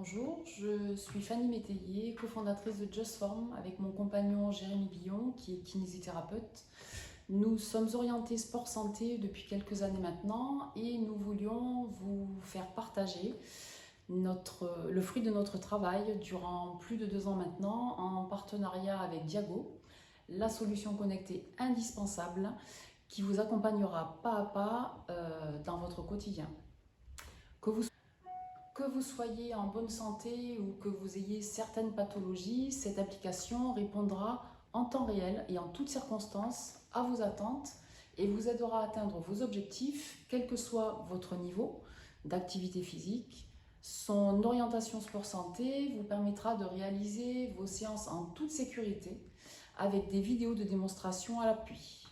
Bonjour, je suis Fanny Métayer, cofondatrice de Just Form avec mon compagnon Jérémy Billon qui est kinésithérapeute. Nous sommes orientés sport santé depuis quelques années maintenant et nous voulions vous faire partager le fruit de notre travail durant plus de 2 ans maintenant en partenariat avec Diago, la solution connectée indispensable qui vous accompagnera pas à pas dans votre quotidien. Que vous Que vous soyez en bonne santé ou que vous ayez certaines pathologies, cette application répondra en temps réel et en toutes circonstances à vos attentes et vous aidera à atteindre vos objectifs, quel que soit votre niveau d'activité physique. Son orientation sport santé vous permettra de réaliser vos séances en toute sécurité avec des vidéos de démonstration à l'appui.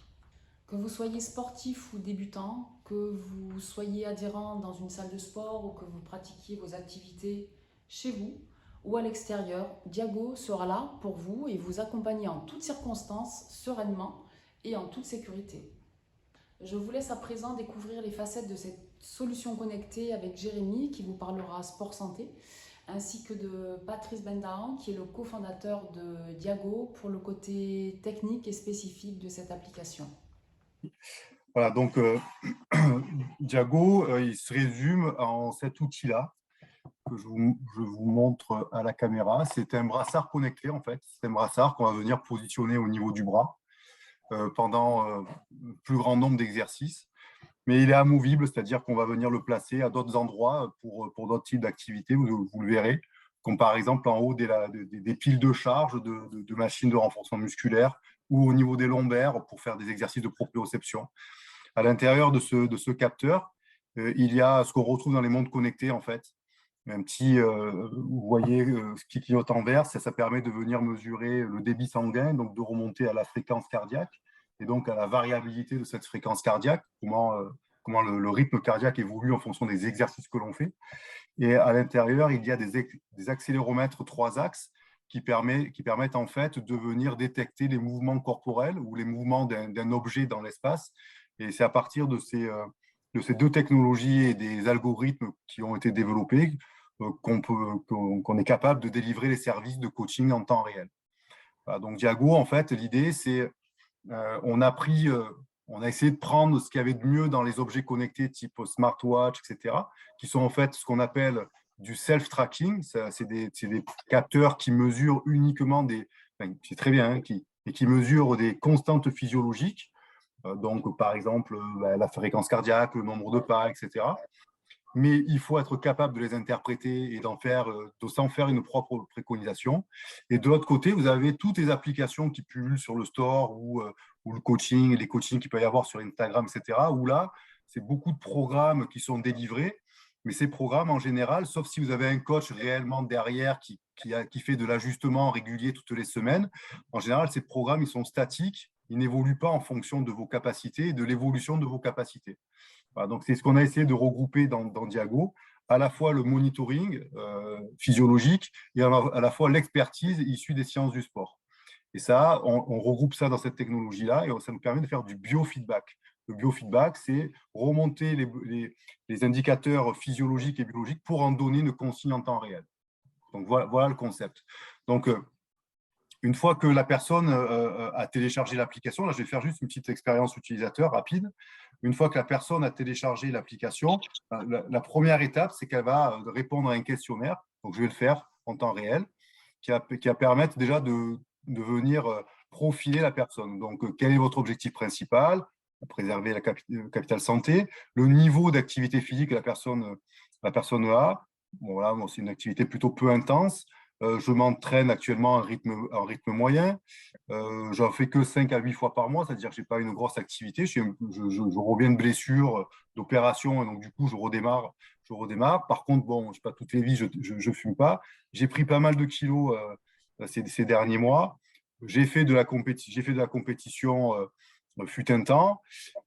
Que vous soyez sportif ou débutant, que vous soyez adhérent dans une salle de sport ou que vous pratiquiez vos activités chez vous ou à l'extérieur, Diago sera là pour vous et vous accompagner en toutes circonstances, sereinement et en toute sécurité. Je vous laisse à présent découvrir les facettes de cette solution connectée avec Jérémy qui vous parlera sport santé, ainsi que de Patrice Bendahan qui est le cofondateur de Diago pour le côté technique et spécifique de cette application. Voilà, donc Diago, il se résume en cet outil-là que je vous montre à la caméra. C'est un brassard connecté, en fait. C'est un brassard qu'on va venir positionner au niveau du bras pendant un plus grand nombre d'exercices. Mais il est amovible, c'est-à-dire qu'on va venir le placer à d'autres endroits pour d'autres types d'activités, vous le verrez, comme par exemple en haut des piles de charge de machines de renforcement musculaire ou au niveau des lombaires pour faire des exercices de proprioception. À l'intérieur de ce capteur, il y a ce qu'on retrouve dans les montres connectées, en fait. Un petit, vous voyez ce qui clignote en vert, ça permet de venir mesurer le débit sanguin, donc de remonter à la fréquence cardiaque et donc à la variabilité de cette fréquence cardiaque, comment le rythme cardiaque évolue en fonction des exercices que l'on fait. Et à l'intérieur, il y a des accéléromètres 3 axes qui permettent en fait de venir détecter les mouvements corporels ou les mouvements d'un objet dans l'espace. Et c'est à partir de ces deux technologies et des algorithmes qui ont été développés qu'on est capable de délivrer les services de coaching en temps réel. Voilà, donc Diago, en fait, l'idée, c'est on a pris, on a essayé de prendre ce qu'il y avait de mieux dans les objets connectés type smartwatch, etc., qui sont en fait ce qu'on appelle du self-tracking. C'est des capteurs qui mesurent uniquement c'est très bien, hein, et qui mesurent des constantes physiologiques. Donc, par exemple, la fréquence cardiaque, le nombre de pas, etc. Mais il faut être capable de les interpréter et de s'en faire une propre préconisation. Et de l'autre côté, vous avez toutes les applications qui pullulent sur le store ou le coaching, les coachings qu'il peut y avoir sur Instagram, etc. Où là, c'est beaucoup de programmes qui sont délivrés. Mais ces programmes, en général, sauf si vous avez un coach réellement derrière qui fait de l'ajustement régulier toutes les semaines, en général, ces programmes, ils sont statiques. Ils n'évoluent pas en fonction de vos capacités et de l'évolution de vos capacités. Voilà, donc, c'est ce qu'on a essayé de regrouper dans Diago, à la fois le monitoring physiologique et à la fois l'expertise issue des sciences du sport. Et ça, on regroupe ça dans cette technologie-là et ça nous permet de faire du biofeedback. Le biofeedback, c'est remonter les indicateurs physiologiques et biologiques pour en donner une consigne en temps réel. Donc, voilà le concept. Donc, une fois que la personne a téléchargé l'application, là je vais faire juste une petite expérience utilisateur rapide. Une fois que la personne a téléchargé l'application, la première étape, c'est qu'elle va répondre à un questionnaire. Donc je vais le faire en temps réel, qui va permettre déjà de venir profiler la personne. Donc quel est votre objectif principal? Préserver le capital santé, le niveau d'activité physique que la personne a. Bon, là, bon, c'est une activité plutôt peu intense. Je m'entraîne actuellement en rythme moyen. J'en fais que 5 à 8 fois par mois, c'est-à-dire que je n'ai pas une grosse activité. Je reviens de blessure, d'opération, et donc du coup, je redémarre. Par contre, bon, je sais pas, toutes les vies, je fume pas. J'ai pris pas mal de kilos ces derniers mois. J'ai fait de la compétition fut un temps.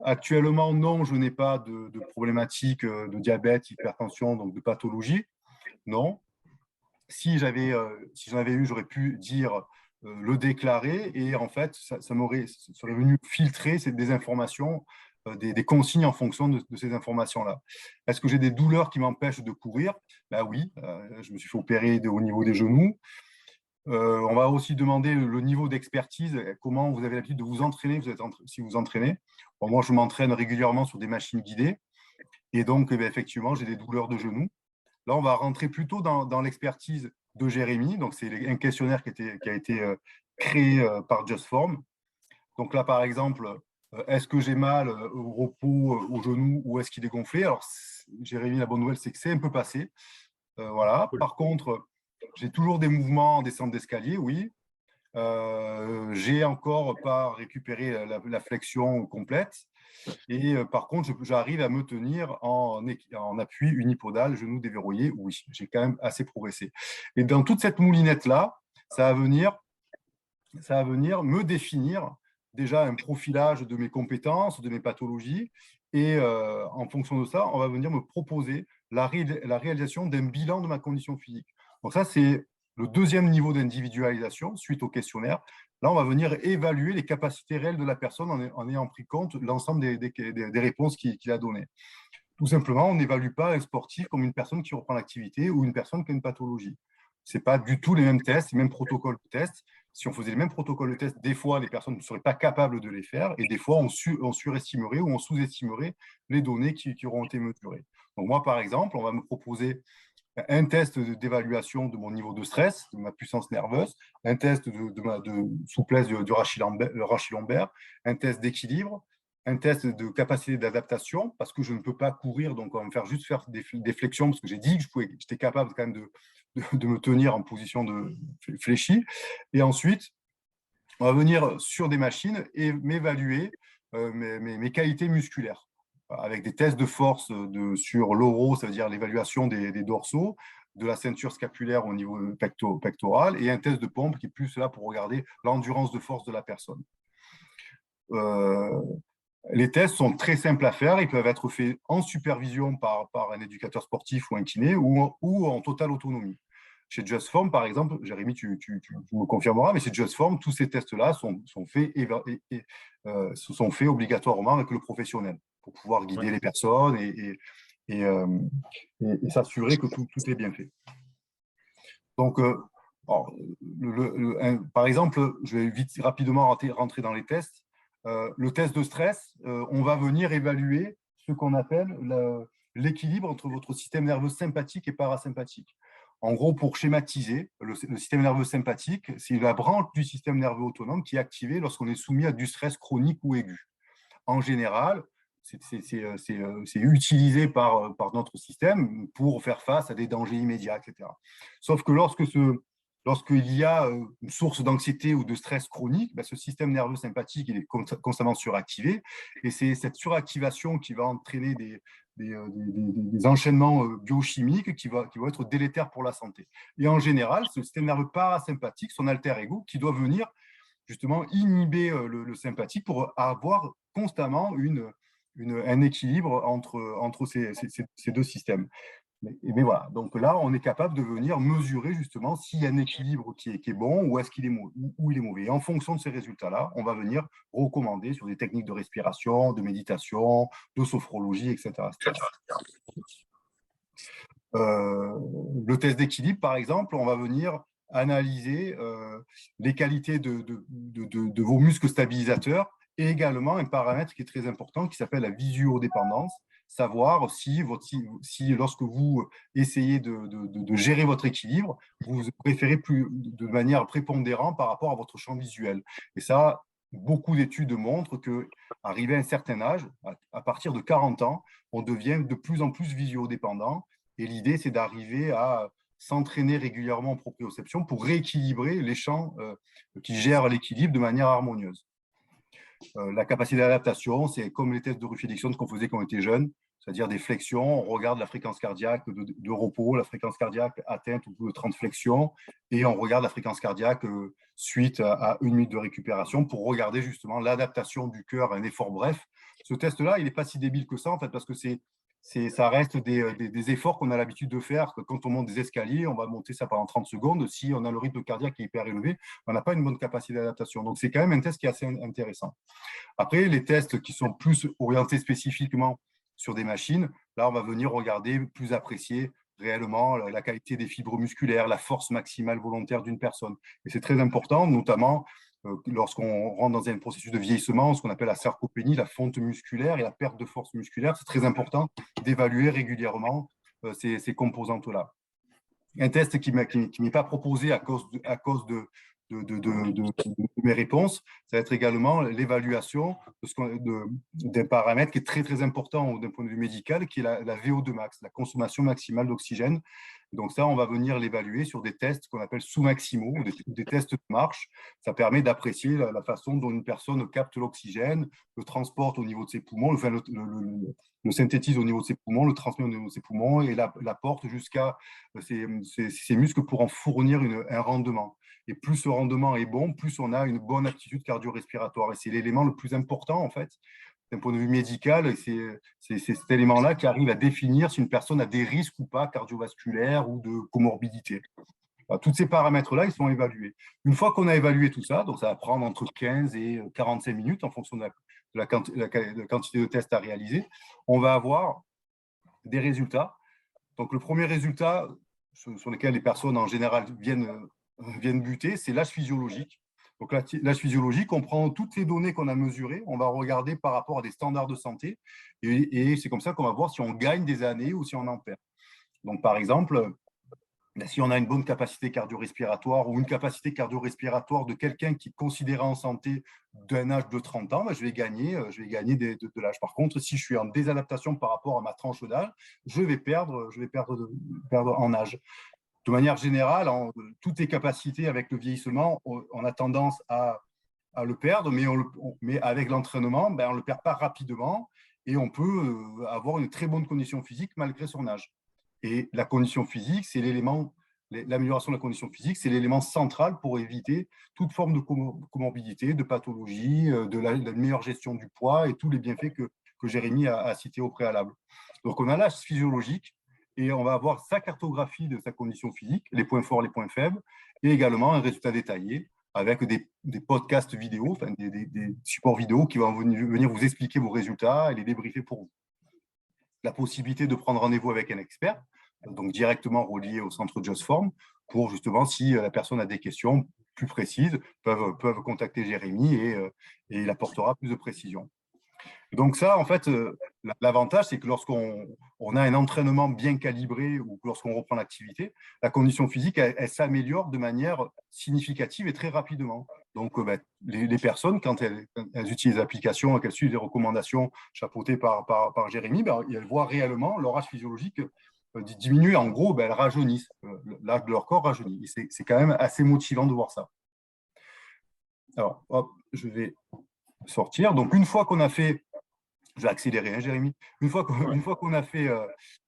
Actuellement, non, je n'ai pas de problématique de diabète, hypertension, donc de pathologie. Non. Si j'en avais eu, j'aurais pu dire le déclarer et en fait, ça serait venu filtrer des informations des consignes en fonction de ces informations-là. Est-ce que j'ai des douleurs qui m'empêchent de courir? Ben oui, je me suis fait opérer au niveau des genoux. On va aussi demander le niveau d'expertise, comment vous avez l'habitude de vous entraîner, si vous entraînez. Bon, moi, je m'entraîne régulièrement sur des machines guidées et donc, eh bien, effectivement, j'ai des douleurs de genoux. Là, on va rentrer plutôt dans l'expertise de Jérémy. Donc, c'est un questionnaire qui a été créé par JustForm. Donc là, par exemple, est-ce que j'ai mal au repos, au genou, ou est-ce qu'il est gonflé? Alors, Jérémy, la bonne nouvelle, c'est que c'est un peu passé. Voilà. Cool. Par contre, j'ai toujours des mouvements en descente d'escalier, oui. J'ai encore pas récupéré la flexion complète. Et par contre, j'arrive à me tenir en appui unipodal, genou déverrouillé. Oui, j'ai quand même assez progressé. Et dans toute cette moulinette-là, ça va venir me définir déjà un profilage de mes compétences, de mes pathologies. Et en fonction de ça, on va venir me proposer la réalisation d'un bilan de ma condition physique. Donc ça, c'est le deuxième niveau d'individualisation suite au questionnaire. Là, on va venir évaluer les capacités réelles de la personne en ayant pris compte de l'ensemble des réponses qu'il a données. Tout simplement, on n'évalue pas un sportif comme une personne qui reprend l'activité ou une personne qui a une pathologie. Ce n'est pas du tout les mêmes tests, les mêmes protocoles de tests. Si on faisait les mêmes protocoles de tests, des fois, les personnes ne seraient pas capables de les faire et des fois, on surestimerait ou on sous-estimerait les données qui auront été mesurées. Donc moi, par exemple, on va me proposer un test d'évaluation de mon niveau de stress, de ma puissance nerveuse, un test de souplesse du rachis lombaire, un test d'équilibre, un test de capacité d'adaptation, parce que je ne peux pas courir, donc on va me faire juste faire des flexions, parce que j'ai dit que j'étais capable quand même de me tenir en position de fléchie. Et ensuite, on va venir sur des machines et m'évaluer mes qualités musculaires avec des tests de force sur l'oro, ça veut dire l'évaluation des dorsaux, de la ceinture scapulaire au niveau pectoral, et un test de pompe qui est plus là pour regarder l'endurance de force de la personne. Les tests sont très simples à faire, ils peuvent être faits en supervision par un éducateur sportif ou un kiné ou en totale autonomie. Chez JustForm, par exemple, Jérémy, tu me confirmeras, mais chez JustForm, tous ces tests-là sont faits obligatoirement avec le professionnel pour pouvoir guider les personnes et s'assurer que tout est bien fait. Donc, par exemple, je vais rapidement rentrer dans les tests. Le test de stress, on va venir évaluer ce qu'on appelle l'équilibre entre votre système nerveux sympathique et parasympathique. En gros, pour schématiser, le système nerveux sympathique, c'est la branche du système nerveux autonome qui est activée lorsqu'on est soumis à du stress chronique ou aigu. En général, c'est utilisé par notre système pour faire face à des dangers immédiats, etc. Sauf que lorsqu'il y a une source d'anxiété ou de stress chronique, ce système nerveux sympathique il est constamment suractivé. Et c'est cette suractivation qui va entraîner des enchaînements biochimiques qui vont être délétères pour la santé. Et en général, ce système nerveux parasympathique, son alter ego, qui doit venir justement inhiber le sympathique pour avoir constamment un équilibre entre ces deux systèmes. Mais voilà, donc là, on est capable de venir mesurer justement s'il y a un équilibre qui est bon ou est-ce qu'il est, il est mauvais. Et en fonction de ces résultats-là, on va venir recommander sur des techniques de respiration, de méditation, de sophrologie, etc. Le test d'équilibre, par exemple, on va venir analyser les qualités de vos muscles stabilisateurs et également un paramètre qui est très important qui s'appelle la visuodépendance, savoir si lorsque vous essayez de gérer votre équilibre, vous préférez de manière prépondérante par rapport à votre champ visuel. Et ça, beaucoup d'études montrent qu'arrivé à un certain âge, à partir de 40 ans, on devient de plus en plus visuodépendant. Et l'idée, c'est d'arriver à s'entraîner régulièrement en proprioception pour rééquilibrer les champs qui gèrent l'équilibre de manière harmonieuse. La capacité d'adaptation, c'est comme les tests de Ruffy-Dixon qu'on faisait quand on était jeune, c'est-à-dire des flexions, on regarde la fréquence cardiaque de repos, la fréquence cardiaque atteinte au bout de 30 flexions, et on regarde la fréquence cardiaque suite à 1 minute de récupération pour regarder justement l'adaptation du cœur à un effort bref. Ce test-là, il n'est pas si débile que ça, en fait, parce que c'est Ça reste des efforts qu'on a l'habitude de faire. Que quand on monte des escaliers, on va monter ça pendant 30 secondes. Si on a le rythme cardiaque qui est hyper élevé, on n'a pas une bonne capacité d'adaptation. Donc, c'est quand même un test qui est assez intéressant. Après, les tests qui sont plus orientés spécifiquement sur des machines, là, on va venir regarder, plus apprécier réellement la qualité des fibres musculaires, la force maximale volontaire d'une personne. Et c'est très important, notamment lorsqu'on rentre dans un processus de vieillissement, ce qu'on appelle la sarcopénie, la fonte musculaire et la perte de force musculaire. C'est très important d'évaluer régulièrement ces composantes-là. Un test qui ne m'est pas proposé à cause de mes réponses, ça va être également l'évaluation d'un paramètre qui est très, très important d'un point de vue médical, qui est la VO2 max, la consommation maximale d'oxygène. Donc ça, on va venir l'évaluer sur des tests qu'on appelle sous-maximaux, des tests de marche. Ça permet d'apprécier la façon dont une personne capte l'oxygène, le transporte au niveau de ses poumons, le synthétise au niveau de ses poumons, le transmet au niveau de ses poumons et l'apporte jusqu'à ses muscles pour en fournir un rendement. Et plus ce rendement est bon, plus on a une bonne aptitude cardio-respiratoire. Et c'est l'élément le plus important, en fait, d'un point de vue médical. C'est cet élément-là qui arrive à définir si une personne a des risques ou pas cardiovasculaires ou de comorbidité. Tous ces paramètres-là, ils sont évalués. Une fois qu'on a évalué tout ça, donc ça va prendre entre 15 et 45 minutes en fonction de la quantité de tests à réaliser, on va avoir des résultats. Donc, le premier résultat sur lequel les personnes en général viennent buter, c'est l'âge physiologique. Donc, l'âge physiologique, on prend toutes les données qu'on a mesurées, on va regarder par rapport à des standards de santé, et c'est comme ça qu'on va voir si on gagne des années ou si on en perd. Donc, par exemple, si on a une bonne capacité cardio-respiratoire ou une capacité cardio-respiratoire de quelqu'un qui est considéré en santé d'un âge de 30 ans, je vais gagner de l'âge. Par contre, si je suis en désadaptation par rapport à ma tranche d'âge, je vais perdre en âge. De manière générale, toutes les capacités avec le vieillissement, on a tendance à le perdre, mais avec l'entraînement, on ne le perd pas rapidement et on peut avoir une très bonne condition physique malgré son âge. Et la condition physique, l'amélioration de la condition physique, c'est l'élément central pour éviter toute forme de comorbidité, de pathologie, de la meilleure gestion du poids et tous les bienfaits que Jérémy a cités au préalable. Donc, on a l'âge physiologique et on va avoir sa cartographie de sa condition physique, les points forts, les points faibles, et également un résultat détaillé avec des podcasts vidéo, enfin des supports vidéo qui vont venir vous expliquer vos résultats et les débriefer pour vous. La possibilité de prendre rendez-vous avec un expert, donc directement relié au centre JustForm, pour justement, si la personne a des questions plus précises, peuvent contacter Jérémy et il apportera plus de précision. Donc ça, en fait, l'avantage, c'est que lorsqu'on a un entraînement bien calibré ou lorsqu'on reprend l'activité, la condition physique, elle s'améliore de manière significative et très rapidement. Donc, les personnes, quand elles utilisent l'application et qu'elles suivent les recommandations chapeautées par Jérémy, elles voient réellement leur âge physiologique diminuer. En gros, elles rajeunissent. L'âge de leur corps rajeunit. C'est quand même assez motivant de voir ça. Alors, hop, je vais sortir. Donc, une fois qu'on a fait... Je vais accélérer, hein, Jérémy. Une fois qu'on a fait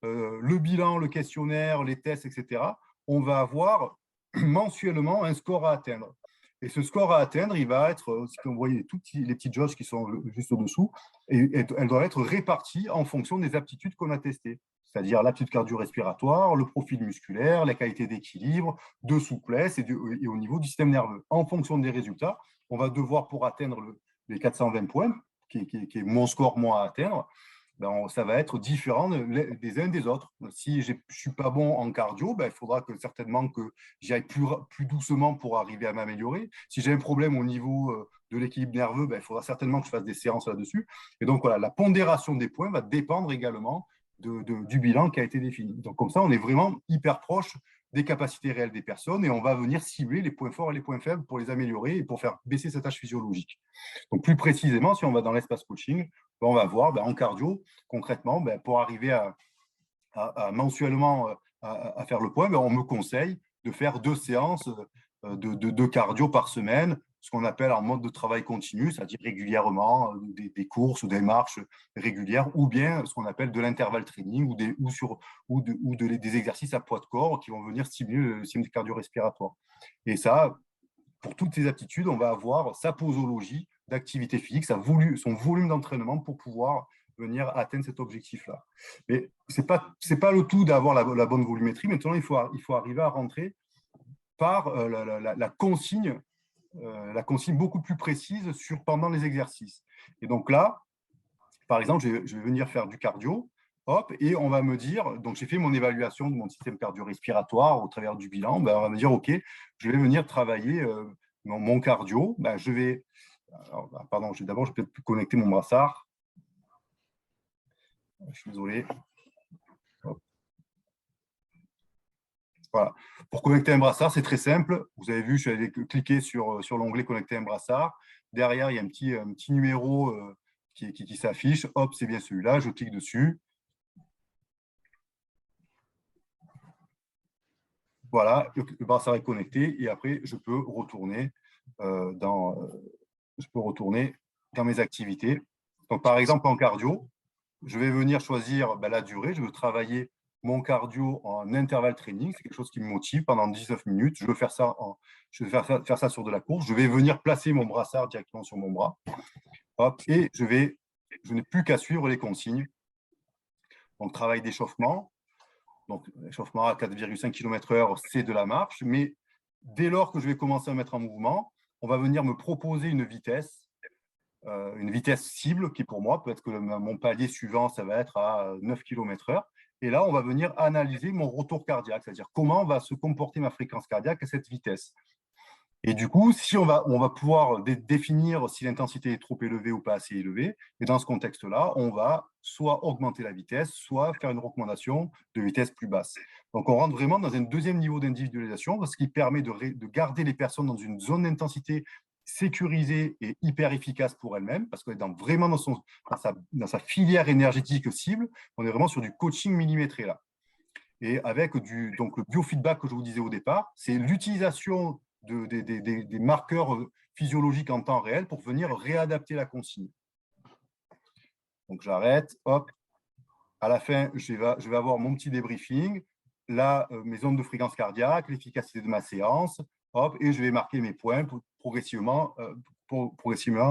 le bilan, le questionnaire, les tests, etc., on va avoir mensuellement un score à atteindre. Et ce score à atteindre, il va être, si vous voyez les petites jauges qui sont juste au-dessous, et elles doivent être réparties en fonction des aptitudes qu'on a testées, c'est-à-dire l'aptitude cardio-respiratoire, le profil musculaire, la qualité d'équilibre, de souplesse et au niveau du système nerveux. En fonction des résultats, on va devoir, pour atteindre les 420 points, qui est mon score, moi, à atteindre, ça va être différent des uns des autres. Si je ne suis pas bon en cardio, il faudra certainement que j'y aille plus doucement pour arriver à m'améliorer. Si j'ai un problème au niveau de l'équilibre nerveux, il faudra certainement que je fasse des séances là-dessus. Et donc, voilà, la pondération des points va dépendre également du bilan qui a été défini. Donc, comme ça, on est vraiment hyper proche des capacités réelles des personnes et on va venir cibler les points forts et les points faibles pour les améliorer et pour faire baisser cet âge physiologique. Donc, plus précisément, si on va dans l'espace coaching, on va voir en cardio, concrètement, pour arriver à mensuellement à faire le point, on me conseille de faire 2 séances de cardio par semaine, ce qu'on appelle en mode de travail continu, c'est-à-dire régulièrement des courses ou des marches régulières, ou bien ce qu'on appelle de l'intervalle training des exercices à poids de corps qui vont venir stimuler le système cardio-respiratoire. Et ça, pour toutes ces aptitudes, on va avoir sa posologie d'activité physique, son volume d'entraînement pour pouvoir venir atteindre cet objectif-là. Mais c'est pas le tout d'avoir la bonne volumétrie. Maintenant, il faut arriver à rentrer par la consigne beaucoup plus précise pendant les exercices. Et donc là, par exemple, je vais venir faire du cardio, hop, et on va me dire, donc j'ai fait mon évaluation de mon système cardio-respiratoire au travers du bilan, ben, on va me dire, OK, je vais venir travailler mon cardio, ben, pardon, d'abord, je vais peut-être connecter mon brassard. Je suis désolé. Hop. Voilà. Pour connecter un brassard, c'est très simple. Vous avez vu, je suis allé cliquer sur l'onglet connecter un brassard. Derrière, il y a un petit numéro qui s'affiche. Hop, c'est bien celui-là. Je clique dessus. Voilà, le brassard est connecté et après, je peux retourner dans mes activités. Donc, par exemple, en cardio, je vais venir choisir la durée. Je veux travailler mon cardio en intervalle training. C'est quelque chose qui me motive pendant 19 minutes. Je veux faire ça, faire ça sur de la course. Je vais venir placer mon brassard directement sur mon bras. Hop, et je n'ai plus qu'à suivre les consignes. Donc, travail d'échauffement. Donc, l'échauffement à 4,5 km/h, c'est de la marche. Mais dès lors que je vais commencer à mettre en mouvement, on va venir me proposer une vitesse cible qui, pour moi, peut être que mon palier suivant, ça va être à 9 km/h. Et là, on va venir analyser mon retour cardiaque, c'est-à-dire comment va se comporter ma fréquence cardiaque à cette vitesse. Et du coup, si on va pouvoir définir si l'intensité est trop élevée ou pas assez élevée, et dans ce contexte-là, on va soit augmenter la vitesse, soit faire une recommandation de vitesse plus basse. Donc, on rentre vraiment dans un deuxième niveau d'individualisation, ce qui permet de garder les personnes dans une zone d'intensité sécurisée et hyper efficace pour elles-mêmes, parce qu'on est vraiment dans sa filière énergétique cible, on est vraiment sur du coaching millimétré là. Et avec donc le biofeedback que je vous disais au départ, c'est l'utilisation des marqueurs physiologiques en temps réel pour venir réadapter la consigne. Donc j'arrête, hop. À la fin, je vais avoir mon petit débriefing, là, mes zones de fréquence cardiaque, l'efficacité de ma séance, hop, et je vais marquer mes points pour progressivement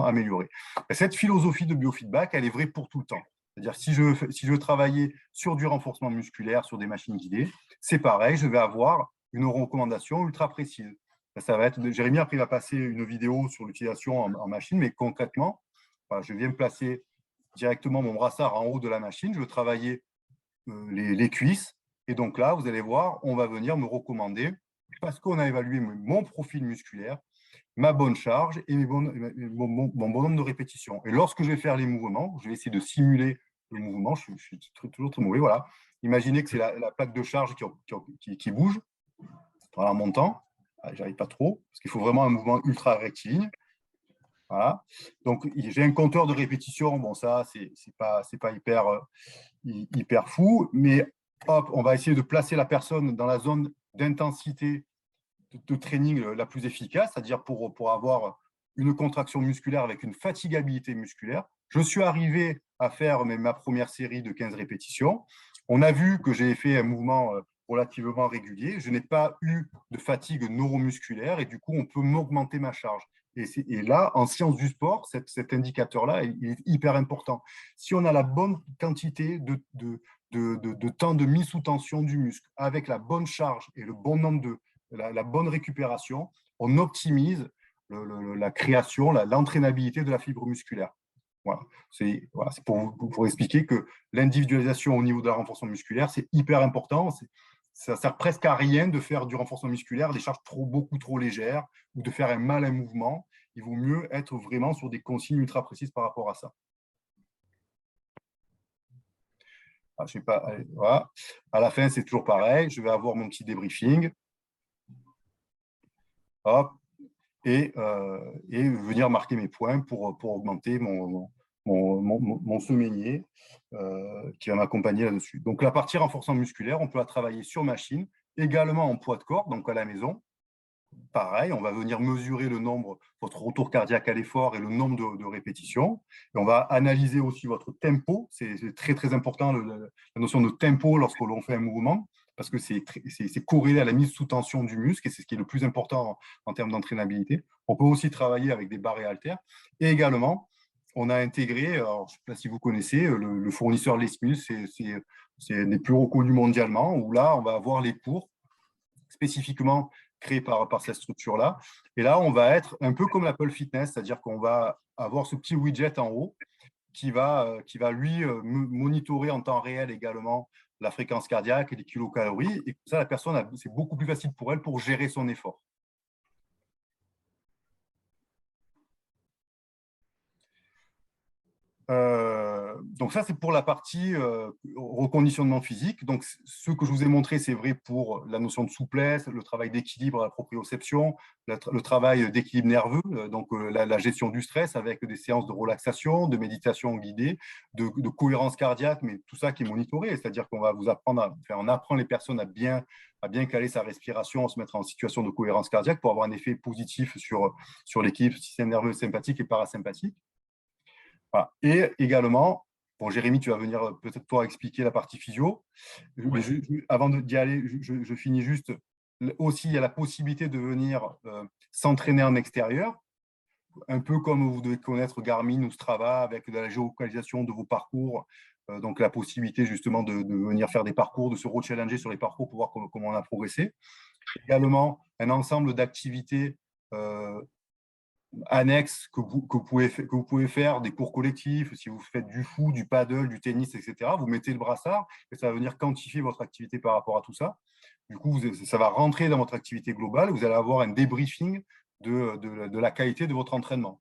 améliorer. Et cette philosophie de biofeedback, elle est vraie pour tout le temps. C'est-à-dire si je veux travailler sur du renforcement musculaire, sur des machines guidées, c'est pareil, je vais avoir une recommandation ultra précise. Ça va être, Jérémy, après, il va passer une vidéo sur l'utilisation en machine, mais concrètement, je viens placer directement mon brassard en haut de la machine, je veux travailler les cuisses, et donc là, vous allez voir, on va venir me recommander, parce qu'on a évalué mon profil musculaire, ma bonne charge et mon bon nombre de répétitions. Et lorsque je vais faire les mouvements, je vais essayer de simuler le mouvement, je suis toujours très mauvais, voilà. Imaginez que c'est la plaque de charge qui bouge en montant. J'arrive pas trop, parce qu'il faut vraiment un mouvement ultra rectiligne. Voilà. Donc, j'ai un compteur de répétition. Bon, ça, c'est pas hyper fou, mais hop, on va essayer de placer la personne dans la zone d'intensité de training la plus efficace, c'est-à-dire pour avoir une contraction musculaire avec une fatigabilité musculaire. Je suis arrivé à faire ma première série de 15 répétitions. On a vu que j'ai fait un mouvement relativement régulier. Je n'ai pas eu de fatigue neuromusculaire et du coup, on peut m'augmenter ma charge. Et là, en sciences du sport, cet indicateur-là, il est hyper important. Si on a la bonne quantité de temps de mise sous tension du muscle, avec la bonne charge et le bon nombre la bonne récupération, on optimise la création, l'entraînabilité de la fibre musculaire. Voilà. C'est pour expliquer que l'individualisation au niveau de la renforcement musculaire, c'est hyper important. Ça sert presque à rien de faire du renforcement musculaire, des charges beaucoup trop légères ou de faire un malin mouvement. Il vaut mieux être vraiment sur des consignes ultra précises par rapport à ça. Je sais pas, allez, voilà. À la fin, c'est toujours pareil. Je vais avoir mon petit débriefing. Hop, et venir marquer mes points pour augmenter mon semainier qui va m'accompagner là-dessus. Donc, la partie renforcement musculaire, on peut la travailler sur machine, également en poids de corps, donc à la maison. Pareil, on va venir mesurer votre retour cardiaque à l'effort et le nombre de répétitions. Et on va analyser aussi votre tempo. C'est très, très important, la notion de tempo lorsque l'on fait un mouvement, parce que c'est corrélé à la mise sous tension du muscle et c'est ce qui est le plus important en termes d'entraînabilité. On peut aussi travailler avec des barres et haltères. Et également, on a intégré, alors, je ne sais pas si vous connaissez, le fournisseur Les Mills, c'est un des plus reconnus mondialement, où là, on va avoir les cours spécifiquement créés par cette structure-là. Et là, on va être un peu comme l'Apple Fitness, c'est-à-dire qu'on va avoir ce petit widget en haut qui va lui monitorer en temps réel également la fréquence cardiaque et les kilocalories. Et comme ça, la personne, c'est beaucoup plus facile pour elle pour gérer son effort. Donc ça, c'est pour la partie reconditionnement physique. Donc, ce que je vous ai montré, c'est vrai pour la notion de souplesse, le travail d'équilibre, la proprioception, le travail d'équilibre nerveux, donc la gestion du stress avec des séances de relaxation, de méditation guidée, de cohérence cardiaque, mais tout ça qui est monitoré. C'est-à-dire qu'on va vous apprendre, on apprend les personnes à bien caler sa respiration, à se mettre en situation de cohérence cardiaque pour avoir un effet positif sur l'équilibre système nerveux sympathique et parasympathique. Voilà. Et également, bon, Jérémy, tu vas venir peut-être toi expliquer la partie physio. Mais avant d'y aller, je finis juste. Aussi, il y a la possibilité de venir s'entraîner en extérieur, un peu comme vous devez connaître Garmin ou Strava avec de la géolocalisation de vos parcours. Donc, la possibilité justement de venir faire des parcours, de se re-challenger sur les parcours pour voir comment on a progressé. Également, un ensemble d'activités annexes que vous pouvez faire, des cours collectifs, si vous faites du foot, du paddle, du tennis, etc. Vous mettez le brassard et ça va venir quantifier votre activité par rapport à tout ça. Du coup, ça va rentrer dans votre activité globale. Vous allez avoir un débriefing de la qualité de votre entraînement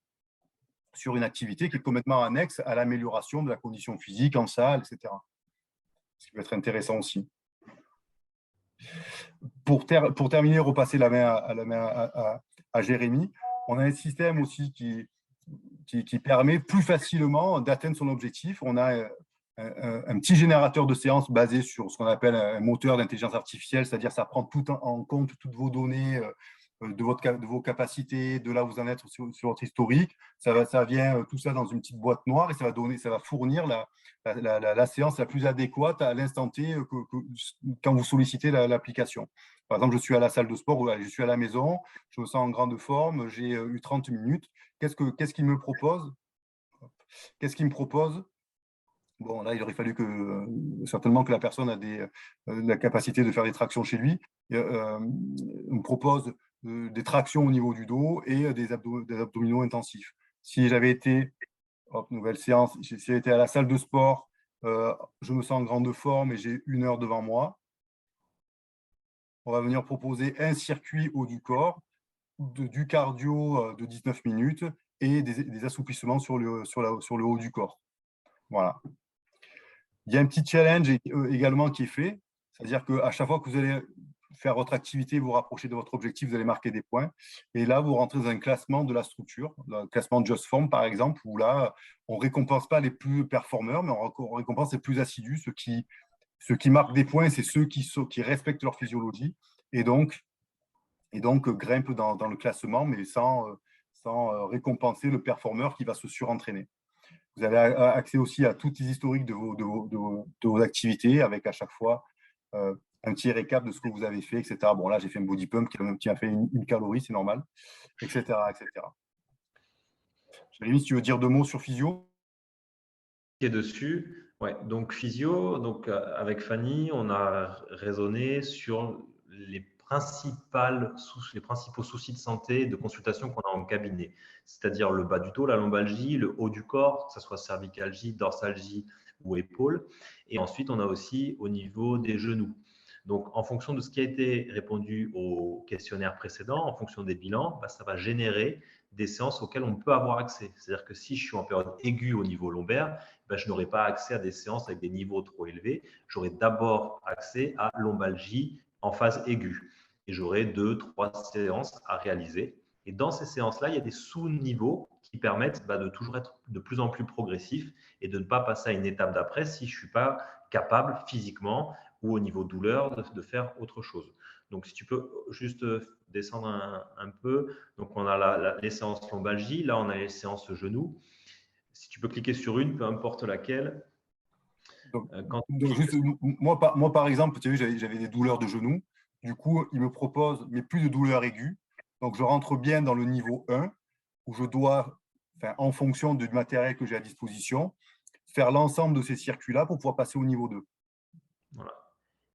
sur une activité qui est complètement annexe à l'amélioration de la condition physique en salle, etc. Ce qui peut être intéressant aussi. Pour terminer, repasser la main à Jérémy, on a un système aussi qui permet plus facilement d'atteindre son objectif. On a un petit générateur de séances basé sur ce qu'on appelle un moteur d'intelligence artificielle, c'est-à-dire ça prend tout en compte toutes vos données de vos capacités, de là où vous en êtes sur votre historique. Ça vient tout ça dans une petite boîte noire et ça va fournir la séance la plus adéquate à l'instant T quand vous sollicitez l'application. Par exemple, je suis à la salle de sport, je suis à la maison, je me sens en grande forme, j'ai eu 30 minutes. Qu'est-ce qu'il me propose? Qu'est-ce qu'il me propose? Bon, là, il aurait fallu certainement que la personne a la capacité de faire des tractions chez lui. On me propose des tractions au niveau du dos et des abdominaux intensifs. Si j'avais été, nouvelle séance, si j'avais été à la salle de sport, je me sens en grande forme et j'ai 1 heure devant moi, on va venir proposer un circuit haut du corps, du cardio de 19 minutes et des assouplissements sur le haut du corps. Voilà. Il y a un petit challenge également qui est fait, c'est-à-dire qu'à chaque fois que vous allez faire votre activité, vous rapprocher de votre objectif, vous allez marquer des points. Et là, vous rentrez dans un classement de la structure, le classement Just Form, par exemple, où là, on ne récompense pas les plus performeurs, mais on récompense les plus assidus, ceux qui marquent des points, c'est ceux qui respectent leur physiologie et donc grimpent dans le classement, mais sans récompenser le performeur qui va se surentraîner. Vous avez accès aussi à toutes les historiques de vos activités, avec à chaque fois un petit récap de ce que vous avez fait, etc. Bon, là, j'ai fait un body pump qui a fait une calorie, c'est normal, etc., etc. Jérémy, si tu veux dire 2 mots sur physio? Dessus, ouais. Donc physio, donc avec Fanny, on a raisonné sur les principaux soucis de santé, de consultation qu'on a en cabinet, c'est-à-dire le bas du dos, la lombalgie, le haut du corps, que ce soit cervicalgie, dorsalgie ou épaule. Et ensuite, on a aussi au niveau des genoux. Donc, en fonction de ce qui a été répondu au questionnaire précédent, en fonction des bilans, ça va générer des séances auxquelles on peut avoir accès. C'est-à-dire que si je suis en période aiguë au niveau lombaire, je n'aurai pas accès à des séances avec des niveaux trop élevés. J'aurai d'abord accès à lombalgie en phase aiguë. Et j'aurai 2-3 séances à réaliser. Et dans ces séances-là, il y a des sous-niveaux qui permettent de toujours être de plus en plus progressif et de ne pas passer à une étape d'après si je ne suis pas capable physiquement ou au niveau douleur de faire autre chose. Donc, si tu peux juste descendre un peu. Donc, on a les séances lombalgie. Là, on a les séances genoux. Si tu peux cliquer sur une, peu importe laquelle. Moi, par exemple, tu as vu, j'avais des douleurs de genoux. Du coup, il me propose, mais plus de douleurs aiguës. Donc, je rentre bien dans le niveau 1, où je dois enfin, en fonction du matériel que j'ai à disposition, faire l'ensemble de ces circuits-là pour pouvoir passer au niveau 2. Voilà.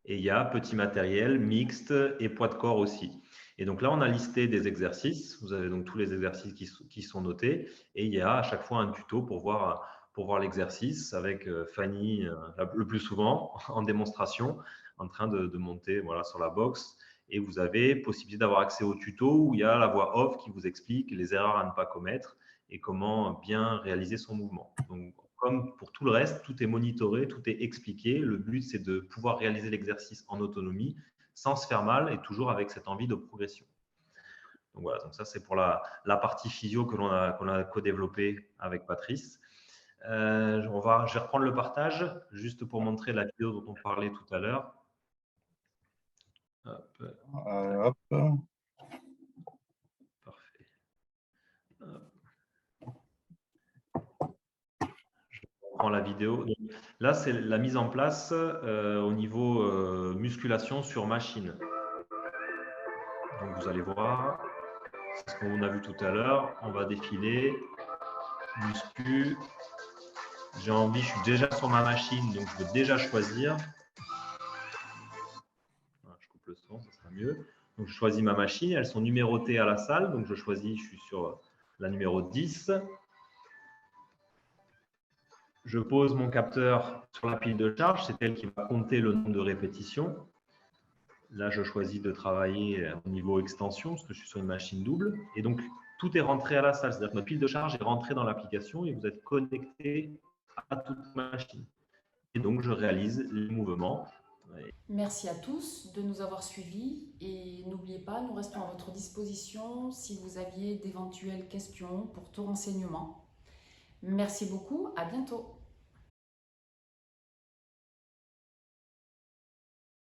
Et il y a petit matériel, mixte et poids de corps aussi. Et donc là, on a listé des exercices. Vous avez donc tous les exercices qui sont notés. Et il y a à chaque fois un tuto pour voir l'exercice avec Fanny le plus souvent en démonstration, en train de monter voilà, sur la box. Et vous avez possibilité d'avoir accès au tuto où il y a la voix off qui vous explique les erreurs à ne pas commettre et comment bien réaliser son mouvement. Donc, comme pour tout le reste, tout est monitoré, tout est expliqué. Le but, c'est de pouvoir réaliser l'exercice en autonomie sans se faire mal et toujours avec cette envie de progression. Donc voilà, donc ça c'est pour la partie physio que l'on a co-développée avec Patrice. Je vais reprendre le partage juste pour montrer la vidéo dont on parlait tout à l'heure. Hop. Parfait. Hop. Je reprends la vidéo. Donc, là, c'est la mise en place au niveau musculation sur machine. Donc vous allez voir, c'est ce qu'on a vu tout à l'heure. On va défiler, muscu. J'ai envie, je suis déjà sur ma machine, donc je vais déjà choisir. Voilà, je coupe le son, ça sera mieux. Donc je choisis ma machine, elles sont numérotées à la salle. Donc je choisis, je suis sur la numéro 10. Je pose mon capteur sur la pile de charge, c'est elle qui va compter le nombre de répétitions. Là, je choisis de travailler au niveau extension parce que je suis sur une machine double. Et donc, tout est rentré à la salle. C'est-à-dire que notre pile de charge est rentrée dans l'application et vous êtes connecté à toute machine. Et donc, je réalise les mouvements. Merci à tous de nous avoir suivis et n'oubliez pas, nous restons à votre disposition si vous aviez d'éventuelles questions pour tout renseignement. Merci beaucoup, à bientôt.